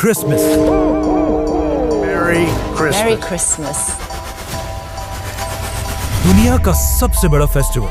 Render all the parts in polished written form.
Christmas. Merry Christmas. दुनिया का सबसे बड़ा फेस्टिवल।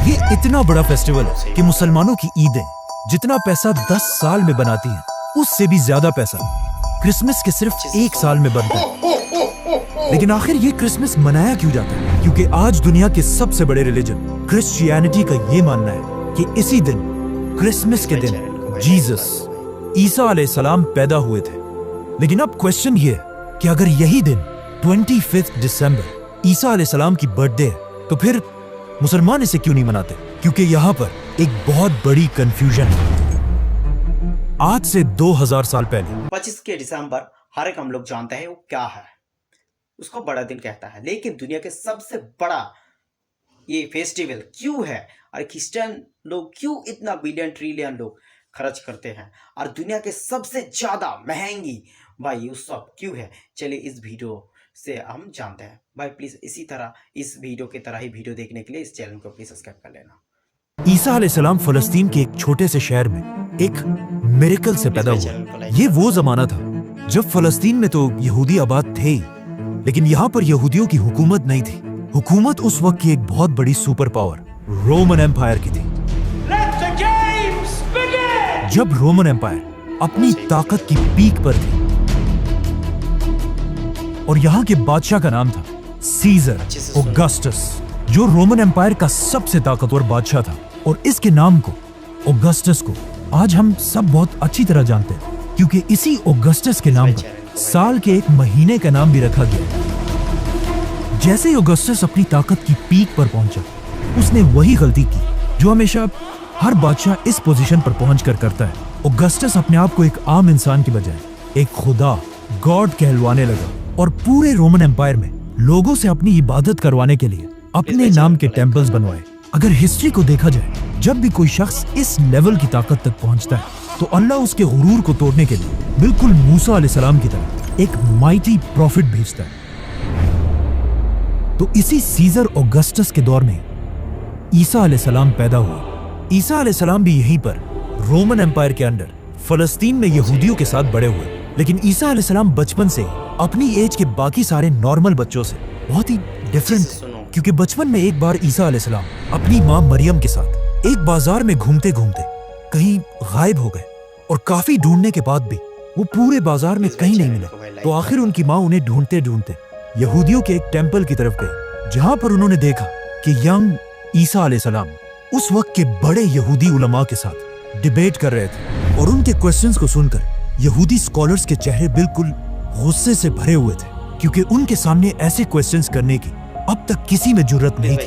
ये इतना बड़ा फेस्टिवल है कि मुसलमानों की ईदें जितना पैसा 10 साल में बनाती हैं, उससे भी ज्यादा पैसा क्रिसमस के सिर्फ 1 साल में बनता है। लेकिन आखिर ये क्रिसमस मनाया क्यों जाता है? क्योंकि आज दुनिया के सबसे बड़े रिलीजन क्रिश्चियनिटी का ये मानना है कि इसी दिन, क्रिसमस के दिन, जीसस ईसा अलैहिस्सलाम पैदा हुए थे। लेकिन अब क्वेश्चन ये है कि अगर यही दिन 25 दिसंबर ईसा अलैहिस्सलाम की बर्थडे है, तो फिर मुसलमान इसे क्यों नहीं मनाते? क्योंकि यहाँ पर एक बहुत बड़ी कंफ्यूजन है। आज से 2000 साल पहले 25 के दिसंबर हर एक हम लोग जानते हैं वो क्या है, उसको बड़ा दिन कहता है। लेकिन दुनिया के सबसे बड़ा ये फेस्टिवल क्यों है और क्रिश्चियन लोग क्यों इतना बिलियन ट्रिलियन लोग खर्च करते हैं और दुनिया के सबसे ज्यादा महंगी भाई उत्सव क्यों है? चलिए इस वीडियो से हम जानते हैं। भाई प्लीज इसी तरह इस वीडियो की तरह ही वीडियो देखने के लिए इस चैनल को प्लीज सब्सक्राइब कर लेना। ईसा अलैहिस्सलाम फलस्तीन के एक छोटे से शहर में एक मिरेकल से पैदा हुआ। ये वो जमाना था जब फलस्तीन में तो यहूदी आबाद थे ही, लेकिन यहाँ पर यहूदियों की हुकूमत नहीं थी। हुकूमत उस वक्त की एक बहुत बड़ी सुपर पावर रोमन एम्पायर की थी। जब रोमन एम्पायर अपनी ताकत की पीक पर थी और यहाँ के बादशाह का नाम था सीजर ऑगस्टस, जो रोमन एम्पायर का सबसे ताकतवर बादशाह था। और इसके नाम को, ऑगस्टस को, आज हम सब बहुत अच्छी तरह जानते हैं, क्योंकि इसी ऑगस्टस के नाम पर साल के एक महीने का नाम भी रखा गया। जैसे ही ऑगस्टस अपनी ताकत की पीक पर पहुंचा, उसने वही गलती की जो हमेशा हर बादशाह इस पोजीशन पर पहुंचकर करता है। ऑगस्टस अपने आप को एक आम इंसान की बजाय एक खुदा, गॉड कहलवाने लगा और पूरे रोमन एम्पायर में लोगों से अपनी इबादत करवाने के लिए अपने नाम के टेम्पल्स बनवाए। अगर हिस्ट्री को देखा जाए, जब भी कोई शख्स इस लेवल की ताकत तक पहुंचता है, तो अल्लाह उसके गुरूर को तोड़ने के लिए बिल्कुल मूसा अलैहिस्सलाम की तरह एक माइटी प्रॉफिट भेजता है। तो इसी सीजर ऑगस्टस के दौर में ईसा अलैहिस्सलाम पैदा हुआ। ईसा अलैहिस्सलाम भी यहीं पर रोमन एम्पायर के अंडर फलस्तीन में यहूदियों के साथ बड़े हुए। लेकिन ईसा अलैहिस्सलाम बचपन से अपनी एज के बाकी सारे नॉर्मल बच्चों से बहुत ही डिफरेंट थे, क्योंकि बचपन में एक बार ईसा अलैहिस्सलाम अपनी माँ मरियम के साथ एक बाजार में घूमते घूमते कहीं गायब हो गए और काफी ढूंढने के बाद भी वो पूरे बाजार में कहीं नहीं मिले। तो आखिर उनकी माँ उन्हें ढूंढते ढूंढते यहूदियों के एक टेम्पल की तरफ गई, जहाँ पर उन्होंने देखा कि यंग ईसा अलैहिस्सलाम उस वक्त के बड़े यहूदी उलमा के साथ डिबेट कर रहे थे। और उनके क्वेश्चंस को सुनकर यहूदी स्कॉलर्स के चेहरे बिल्कुल गुस्से से भरे हुए थे, क्योंकि उनके सामने ऐसे क्वेश्चंस करने की अब तक किसी में जुर्रत नहीं थी।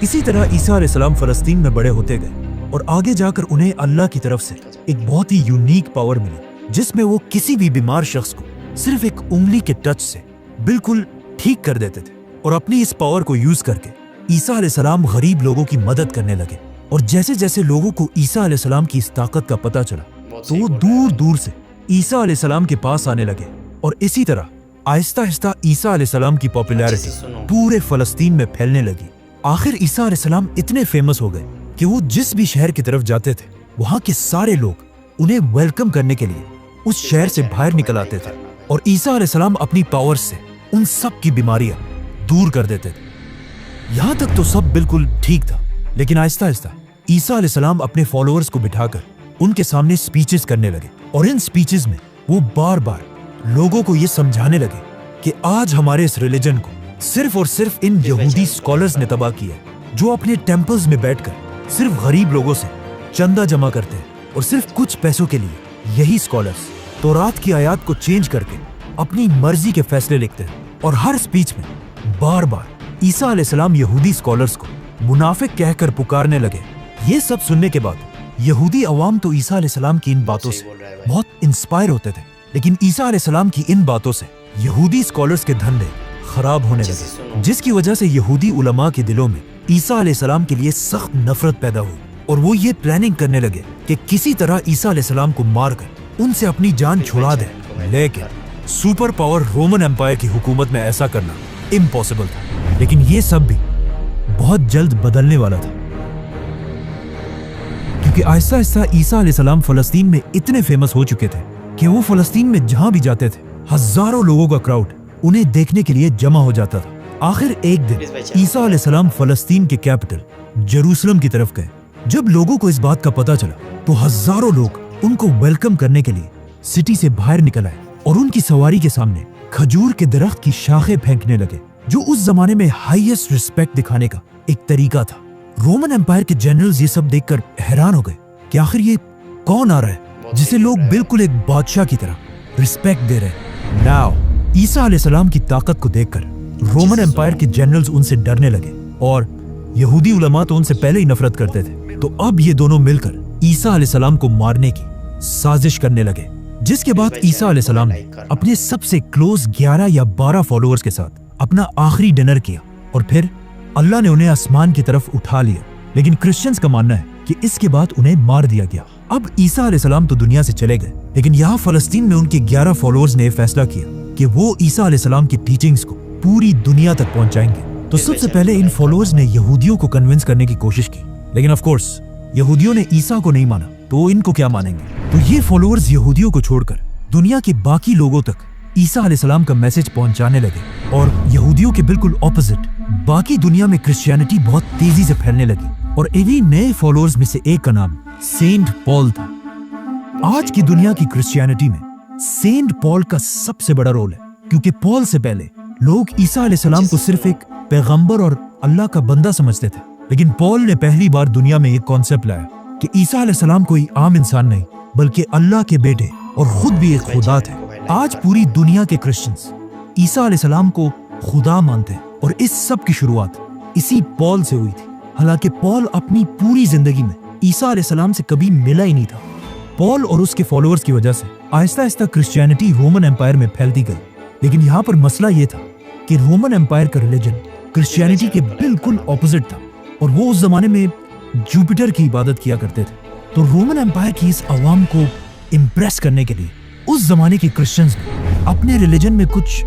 इसी तरह ईसा अलैहिस्सलाम फलस्तीन में बड़े होते गए और आगे जाकर उन्हें अल्लाह की तरफ से एक बहुत ही यूनिक पावर मिली, जिसमें वो किसी भी बीमार शख्स को सिर्फ एक उंगली के टच से बिल्कुल ठीक कर देते थे। और अपनी इस पावर को यूज करके ईसा अलैहिस्सलाम गरीब लोगों की मदद करने लगे। और जैसे जैसे लोगों को ईसा अलैहिस्सलाम की इस ताकत का पता चला, तो वो दूर दूर से ईसा अलैहिस्सलाम के पास आने लगे। और इसी तरह आहिस्ता आहिस्ता ईसा अलैहिस्सलाम की पॉपुलैरिटी पूरे फलस्तीन में फैलने लगी। आखिर ईसा अलैहिस्सलाम इतने फेमस हो गए कि वो जिस भी शहर की तरफ जाते थे, वहाँ के सारे लोग उन्हें वेलकम करने के लिए उस शहर से बाहर निकल आते थे। और ईसा अलैहिस्सलाम अपनी पावर से उन सब की बीमारियां दूर कर देते थे। यहाँ तक तो सब बिल्कुल ठीक था, लेकिन आहिस्ता आहिस्ता ईसा अलैहिस्सलाम अपने फॉलोअर्स को बिठाकर उनके सामने स्पीचेस करने लगे। और इन स्पीचेस में वो बार बार लोगों को ये समझाने लगे कि आज हमारे इस रिलीजन को सिर्फ और सिर्फ इन यहूदी स्कॉलर्स ने तबाह किया है, जो अपने टेम्पल्स में बैठकर सिर्फ गरीब लोगों से चंदा जमा करते हैं। और सिर्फ कुछ पैसों के लिए यही स्कॉलर्स तौरात की आयत को चेंज करके अपनी मर्जी के फैसले लिखते हैं। और हर स्पीच में बार बार ईसा अलैहिस्सलाम यहूदी स्कॉलर्स को मुनाफिक कहकर पुकारने लगे। ये सब सुनने के बाद यहूदी अवाम तो ईसा अलैहिस्सलाम की इन बातों से बहुत इंस्पायर होते थे, लेकिन ईसा अलैहिस्सलाम की इन बातों से यहूदी स्कॉलर्स के धंधे खराब होने लगे, जिसकी वजह से यहूदी उलमा के दिलों में ईसा अलैहिस्सलाम के लिए सख्त नफरत पैदा हुई। और वो ये प्लानिंग करने लगे कि किसी तरह ईसा अलैहिस्सलाम को मारकर उनसे अपनी जान छुड़ा दे। लेकिन सुपर पावर रोमन एम्पायर की हुकूमत में ऐसा करना इम्पॉसिबल था। लेकिन ये सब भी बहुत जल्द बदलने वाला था, क्योंकि आहिस्ता आहिस्ता ईसा अलैहिस्सलाम फलस्तीन में इतने फेमस हो चुके थे कि वो फलस्तीन में जहां भी जाते थे हजारों लोगों का क्राउड उन्हें देखने के लिए जमा हो जाता था। आखिर एक दिन ईसा अलैहिस्सलाम फलस्तीन के कैपिटल जेरूसलम की तरफ गए। जब लोगों को इस बात का पता चला तो हजारों लोग उनको वेलकम करने के लिए सिटी से बाहर निकल आए और उनकी सवारी के सामने खजूर के दरख्त की शाखें फेंकने लगे, जो उस जमाने में हाईएस्ट रिस्पेक्ट दिखाने का एक तरीका था। रोमन एम्पायर के जनरल्स ये सब देखकर हैरान हो गए कि आखिर ये कौन आ रहा है जिसे लोग बिल्कुल एक बादशाह की तरह रिस्पेक्ट दे रहे हैं। नाउ ईसा अलैहिस्सलाम की ताकत को देखकर रोमन एम्पायर के जनरल्स उनसे डरने लगे और यहूदी उलमा तो उनसे पहले ही नफरत करते थे। तो अब ये दोनों मिलकर ईसा अलैहिस्सलाम को मारने की साजिश करने लगे, जिसके बाद ईसा अलैहिस्सलाम ने अपने सबसे क्लोज 11 या 12 फॉलोअर्स के साथ अपना आखिरी डिनर किया और फिर अल्लाह ने उन्हें आसमान की तरफ उठा लिया। लेकिन क्रिश्चियंस का मानना है कि इसके बाद उन्हें मार दिया गया। अब ईसा अलैहिस्सलाम तो दुनिया से चले गए, लेकिन यहाँ फलस्तीन में उनके 11 फॉलोअर्स ने फैसला किया कि वो ईसा अलैहिस्सलाम की टीचिंग्स को पूरी दुनिया तक पहुंचाएंगे। तो सबसे पहले इन फॉलोअर्स ने यहूदियों को कन्विंस करने की कोशिश की, लेकिन ऑफ कोर्स यहूदियों ने ईसा को नहीं माना, तो इनको क्या मानेंगे। तो ये फॉलोअर्स यहूदियों को छोड़कर दुनिया के बाकी लोगों तक ईसा अलैहिस्सलाम का मैसेज पहुंचाने लगे और यहूदियों के बिल्कुल ऑपोजिट बाकी दुनिया में क्रिश्चियनिटी बहुत तेजी से फैलने लगी। और इन्हीं नए फॉलोअर्स में से एक का नाम सेंट पॉल था। आज की दुनिया की क्रिश्चियनिटी में सेंट पॉल का सबसे बड़ा रोल है, क्योंकि पॉल से पहले लोग ईसा अलैहिस्सलाम को सिर्फ एक पैगंबर और अल्लाह का बंदा समझते थे, लेकिन पॉल ने पहली बार दुनिया में एक कॉन्सेप्ट लाया कि ईसा अलैहिस्सलाम कोई आम इंसान नहीं बल्कि अल्लाह के बेटे और खुद भी एक खुदा थे। आज पूरी दुनिया के क्रिश्चियंस ईसा अलैहिस्सलाम को खुदा मानते हैं और इस सब की शुरुआत इसी पॉल से हुई थी। हालांकि पॉल अपनी पूरी जिंदगी में ईसा अलैहिस्सलाम से कभी मिला ही नहीं था। पॉल और उसके फॉलोअर्स की वजह से Aahista Aahista Christianity Roman empire में फैलती गई, लेकिन यहाँ पर मसला ये था कि रोमन एम्पायर का रिलीजन क्रिश्चियनिटी के बिल्कुल ऑपोजिट था और वो उस जमाने में जुपिटर की इबादत किया करते थे। तो रोमन एम्पायर की इस अवाम को इम्प्रेस करने के लिए उस जमाने के क्रिश्चियंस ने अपने रिलीजन में कुछ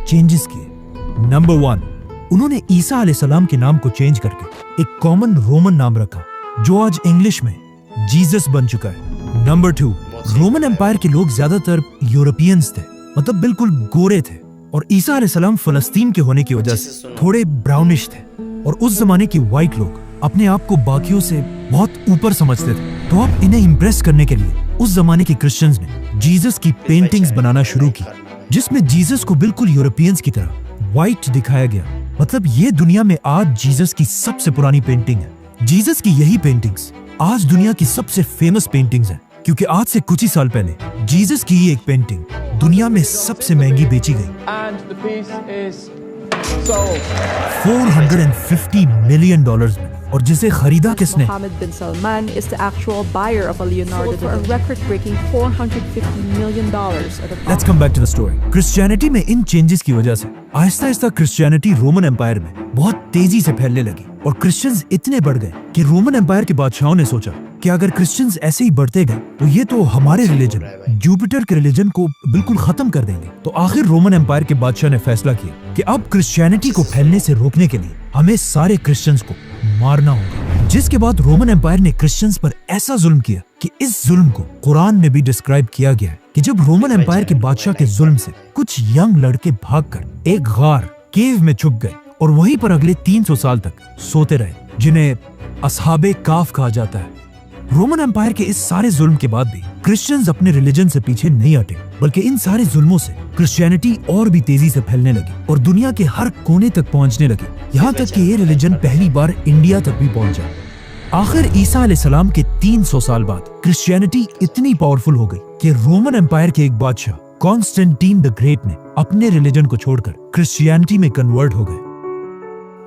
चेंजेस किए। नंबर 1, उन्होंने ईसा अलैहिस्सलाम के नाम को चेंज करके एक कॉमन रोमन नाम रखा, जो आज इंग्लिश में जीसस बन चुका है। नंबर 2, रोमन एम्पायर के लोग ज्यादातर यूरोपियंस थे, मतलब बिल्कुल गोरे थे, और ईसा अलैहिस्सलाम फलस्तीन के होने की वजह से थोड़े ब्राउनिश थे, और उस जमाने के व्हाइट लोग अपने आप को बाकियों से बहुत ऊपर समझते थे। तो अब इन्हें इम्प्रेस करने के लिए उस जमाने के क्रिश्चियंस ने जीसस की पेंटिंग्स बनाना शुरू की, जिसमें जीसस को बिल्कुल यूरोपियंस की तरह व्हाइट दिखाया गया। मतलब ये दुनिया में आज जीसस की सबसे पुरानी पेंटिंग है। जीसस की यही पेंटिंग्स आज दुनिया की सबसे फेमस पेंटिंग्स हैं, क्योंकि आज से कुछ ही साल पहले जीसस की एक पेंटिंग दुनिया में सबसे महंगी बेची गई, $450 मिलियन में, और जिसे खरीदा किसने? Mohammed bin Salman is the actual buyer of a Leonardo for a record-breaking $450 million at a Let's come back to the story. Christianity में इन चेंजेस की वजह से Aahista Aahista Christianity Roman empire में बहुत तेजी से फैलने लगी और क्रिश्चियंस इतने बढ़ गए कि रोमन एम्पायर के बादशाहों ने सोचा कि अगर क्रिश्चियंस ऐसे ही बढ़ते गए तो ये तो हमारे रिलीजन जुपिटर के रिलीजन को बिल्कुल खत्म कर देंगे। तो आखिर रोमन एम्पायर के बादशाह ने फैसला किया कि अब क्रिश्चियनिटी को फैलने से रोकने के लिए हमें सारे क्रिश्चियंस को मारना होगा। जिसके बाद रोमन एम्पायर ने क्रिश्चियंस पर ऐसा जुल्म किया कि इस जुल्म को कुरान में भी डिस्क्राइब किया गया है कि जब रोमन एम्पायर के बादशाह के जुल्म से कुछ यंग लड़के भागकर एक गार केव में छुप गए और वहीं पर अगले 300 साल तक सोते रहे, जिन्हें असहाबे काफ कहा जाता है। रोमन एम्पायर के इस सारे जुल्म के बाद भी क्रिश्चियंस अपने रिलीजन से पीछे नहीं हटे, बल्कि इन सारे जुल्मों से क्रिश्चियनिटी और भी तेजी से फैलने लगी और दुनिया के हर कोने तक पहुंचने लगी, यहाँ तक कि ये रिलीजन पहली बार इंडिया तक भी पहुंचा। आखिर ईसा अलैहिस्सलाम के 300 साल बाद क्रिश्चियनिटी इतनी पावरफुल हो गई कि रोमन एम्पायर के एक बादशाह कॉन्स्टेंटीन द ग्रेट ने अपने रिलीजन को छोड़कर क्रिश्चियनिटी में कन्वर्ट हो गए।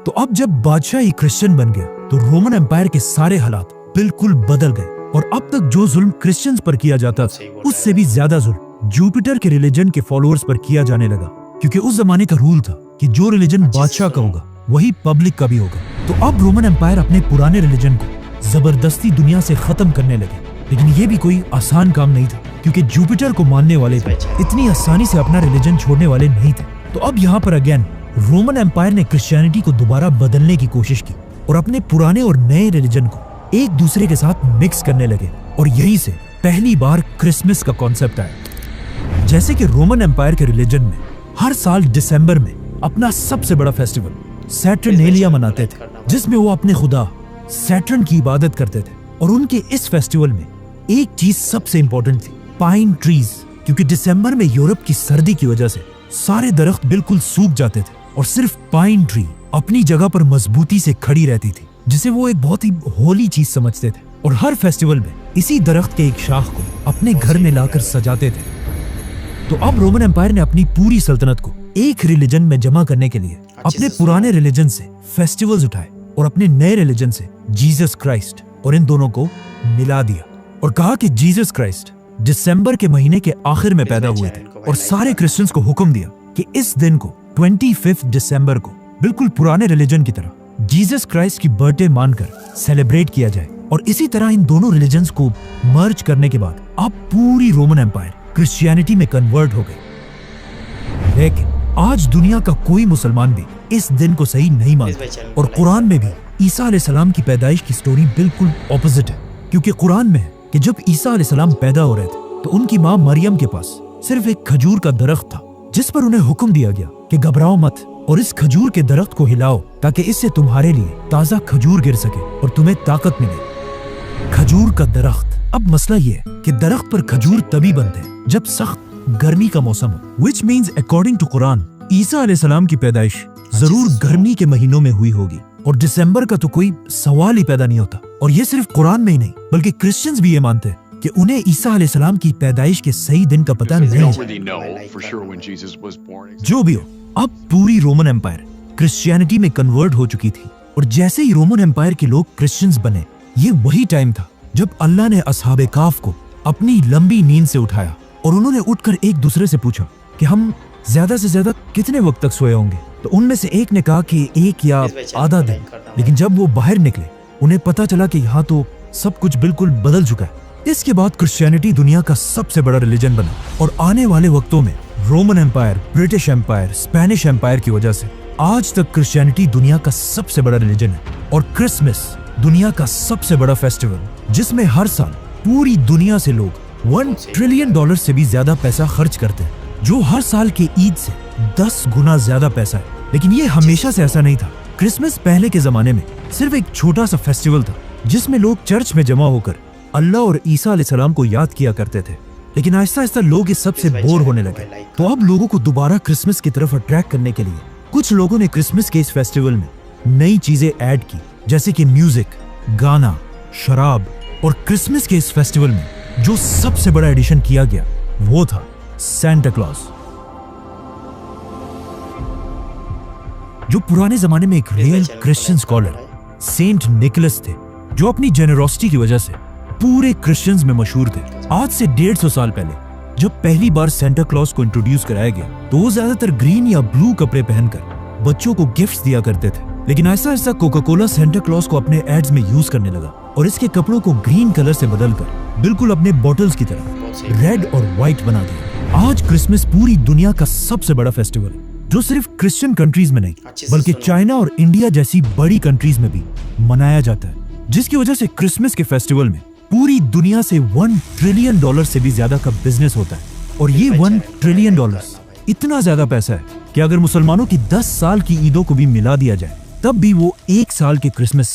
तो अब जब बादशाह ही क्रिश्चियन बन गया तो रोमन एम्पायर के सारे हालात बिल्कुल बदल गए और अब तक जो जुल्म क्रिश्चियंस पर किया जाता था उससे भी ज्यादा जुल्म जुपिटर के रिलीजन के फॉलोअर्स पर किया जाने लगा, क्योंकि उस जमाने का रूल था कि जो रिलीजन बादशाह का होगा वही पब्लिक का भी होगा। तो अब रोमन एम्पायर अपने पुराने रिलीजन को जबरदस्ती दुनिया से खत्म करने लगे, लेकिन ये भी कोई आसान काम नहीं था, क्योंकि जुपिटर को मानने वाले इतनी आसानी से अपना रिलीजन छोड़ने वाले नहीं थे। तो अब यहाँ पर अगेन रोमन एम्पायर ने क्रिश्चियनिटी को दोबारा बदलने की कोशिश की और अपने पुराने और नए रिलीजन को ایک دوسرے کے ساتھ مکس کرنے لگے اور یہیں سے پہلی بار کرسمس کا کانسیپٹ آیا. جیسے کہ رومن امپائر کے ریلیجن میں ہر سال دسمبر میں اپنا سب سے بڑا فیسٹیول سیٹرنیلیا مناتے تھے, جس میں وہ اپنے خدا سیٹرن کی عبادت کرتے تھے. اور ان کے اس فیسٹیول میں ایک چیز سب سے امپورٹنٹ تھی, پائن ٹریز, کیونکہ دسمبر میں یورپ کی سردی کی وجہ سے سارے درخت بالکل سوکھ جاتے تھے اور صرف پائن ٹری اپنی جگہ پر مضبوطی سے کھڑی رہتی تھی, جسے وہ ایک بہت ہی ہولی چیز سمجھتے تھے. اور ہر فیسٹیول میں اسی درخت کے ایک شاخ کو اپنے گھر میں لا کر سجاتے تھے. تو اب رومن امپائر نے اپنی پوری سلطنت کو ایک ریلیجن میں جمع کرنے کے لیے اپنے پرانے ریلیجن سے فیسٹیولز اٹھائے اور اپنے نئے ریلیجن سے جیزس کرائسٹ اور ان دونوں کو ملا دیا اور کہا کہ جیزس کرائسٹ دسمبر کے مہینے کے آخر میں پیدا ہوئے تھے. اور سارے کرسچنز کو حکم دیا کہ اس دن کو 25 دسمبر کو بالکل پرانے ریلیجن کی طرح جیزس کرائسٹ کی برتھ ڈے مان کر سیلیبریٹ کیا جائے. اور اسی طرح ان دونوں ریلیجنز کو مرج کرنے کے بعد اب پوری رومن امپائر کرسچینٹی میں کنورٹ ہو گئی. لیکن آج دنیا کا کوئی مسلمان بھی اس دن کو صحیح نہیں مانتا, اور قرآن میں بھی عیسیٰ علیہ السلام کی پیدائش کی سٹوری بالکل اپوزٹ ہے. کیونکہ قرآن میں ہے کہ جب عیسیٰ علیہ السلام پیدا ہو رہے تھے تو ان کی ماں مریم کے پاس صرف ایک کھجور کا درخت تھا, جس پر انہیں حکم دیا گیا کہ گھبراؤ مت اور اس کھجور کے درخت کو ہلاؤ تاکہ اس سے تمہارے لیے تازہ کھجور گر سکے اور تمہیں طاقت ملے. کھجور کا درخت. اب مسئلہ یہ ہے کہ درخت پر کھجور تبھی بنتے ہیں جب سخت گرمی کا موسم ہو, which means according to قرآن عیسیٰ علیہ السلام کی پیدائش ضرور گرمی کے مہینوں میں ہوئی ہوگی, اور دسمبر کا تو کوئی سوال ہی پیدا نہیں ہوتا. اور یہ صرف قرآن میں ہی نہیں بلکہ کرسچنز بھی یہ مانتے ہیں کہ انہیں عیسیٰ علیہ السلام کی پیدائش کے صحیح دن کا پتہ نہیں ہے. جو بھی ہو, اب پوری رومن امپائر کرسچینٹی میں کنورٹ ہو چکی تھی, اور جیسے ہی رومن امپائر کے لوگ کرسچنز بنے, یہ وہی ٹائم تھا جب اللہ نے اصحاب کہف کو اپنی لمبی نیند سے اٹھایا اور انہوں نے اٹھ کر ایک دوسرے سے پوچھا کہ ہم زیادہ سے زیادہ کتنے وقت تک سوئے ہوں گے. تو ان میں سے ایک نے کہا کہ ایک یا آدھا دن. لیکن جب وہ باہر نکلے انہیں پتا چلا کہ یہاں تو سب کچھ بالکل بدل چکا ہے. اس کے بعد کرسچینٹی دنیا کا سب سے بڑا ریلیجن بنا, اور آنے والے وقتوں میں Roman empire, British empire, Spanish empire کی وجہ سے آج تک کرسچینٹی دنیا کا سب سے بڑا ریلیجن ہے. اور کرسمس دنیا کا سب سے بڑا فیسٹیول, جس میں ہر سال پوری دنیا سے لوگ $1 ٹریلین سے بھی زیادہ پیسہ خرچ کرتے ہیں, جو ہر سال کے عید سے 10 گنا زیادہ پیسہ ہے. لیکن یہ ہمیشہ سے ایسا نہیں تھا. کرسمس پہلے کے زمانے میں صرف ایک چھوٹا سا فیسٹیول تھا جس میں لوگ چرچ میں جمع ہو کر اللہ اور عیسیٰ علیہ السلام کو یاد کیا کرتے تھے. لیکن آہستہ آہستہ لوگ اس سب سے بور ہونے لگے. تو اب لوگوں کو دوبارہ کرسمس کی طرف اٹریکٹ کرنے کے لیے کچھ لوگوں نے کرسمس کے اس فیسٹیول میں نئی چیزیں ایڈ کی, جیسے کہ میوزک, گانا, شراب. اور کرسمس کے اس فیسٹیول میں جو سب سے بڑا ایڈیشن کیا گیا وہ تھا سینٹا کلاus, جو پرانے زمانے میں ایک real Christian scholar saint Nicholas تھے, جو اپنی جنروسٹی کی وجہ سے پورے کرسچنز میں مشہور تھے. آج سے 150 سال پہلے جب پہلی بار سینٹا کلاus کو انٹروڈیوس کرایا گیا تو وہ زیادہ تر گرین یا بلو کپڑے پہن کر بچوں کو گفٹس دیا کرتے تھے. لیکن ایسا ایسا کوکا کولا سینٹا کلاus کو اپنے ایڈز میں یوز کرنے لگا اور اس کے کپڑوں کو گرین کلر سے بدل کر بالکل اپنے بوٹلز کی طرح ریڈ اور وائٹ بنا دیا. آج کرسمس پوری دنیا کا سب سے بڑا فیسٹیول ہے, جو صرف کرسچن کنٹریز میں نہیں بلکہ چائنا اور انڈیا جیسی بڑی کنٹریز میں بھی منایا جاتا ہے, جس کی وجہ سے کرسمس کے فیسٹیول میں پوری دنیا سے $1 ٹریلین سے بھی زیادہ کا بزنس ہوتا ہے. اور یہ $1 ٹریلین اتنا زیادہ پیسہ ہے کہ اگر مسلمانوں کی 10 سال کی عیدوں کو بھی ملا دیا جائے تب بھی وہ ایک سال کے کرسمس